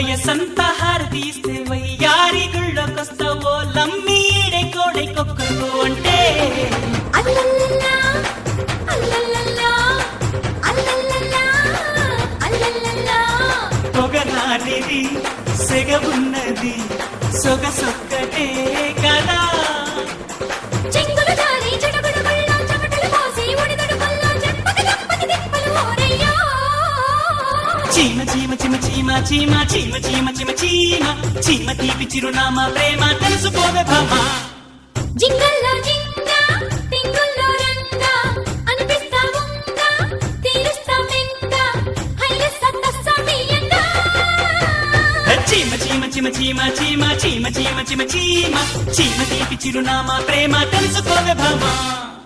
వయసంతా హారతీస్తే వయ్యారి గుళ్ళొకొస్తావో లమ్మి ఈడే కోడై కొక్కరు అంటే అల్లల్లల్లా, అల్లల్లల్లా, అల్లల్లల్లా, అల్లల్లల్లా. పొగనాటిది సెగవున్నది సొగసొక్కటే కదా చెంగులు జారి చెడుగుడు గుళ్ళ చెమటలు పోసి ఒడిదుడు గుళ్ళ చెంపక చెంపకి తిప్పలు ఓరయ్యో. చీమ చీమ చీమ చీమ చీమ చీమ చీమ చీమ చీమ చీమ తీపి చిరునామా ప్రేమ తెలుసుకోవే భామా జింగల్లో జింగ టింగుల్లో రంగ అనిపిస్తా ఉంగ తీరుస్తా మెంగ హైలెస్స తస్సమియంగా. చీమ చీమ చీమ చీమ చీమ చీమ చీమ చీమ చీమ చీమ తీపి చిరునామా ప్రేమ తెలుసుకోవే భామా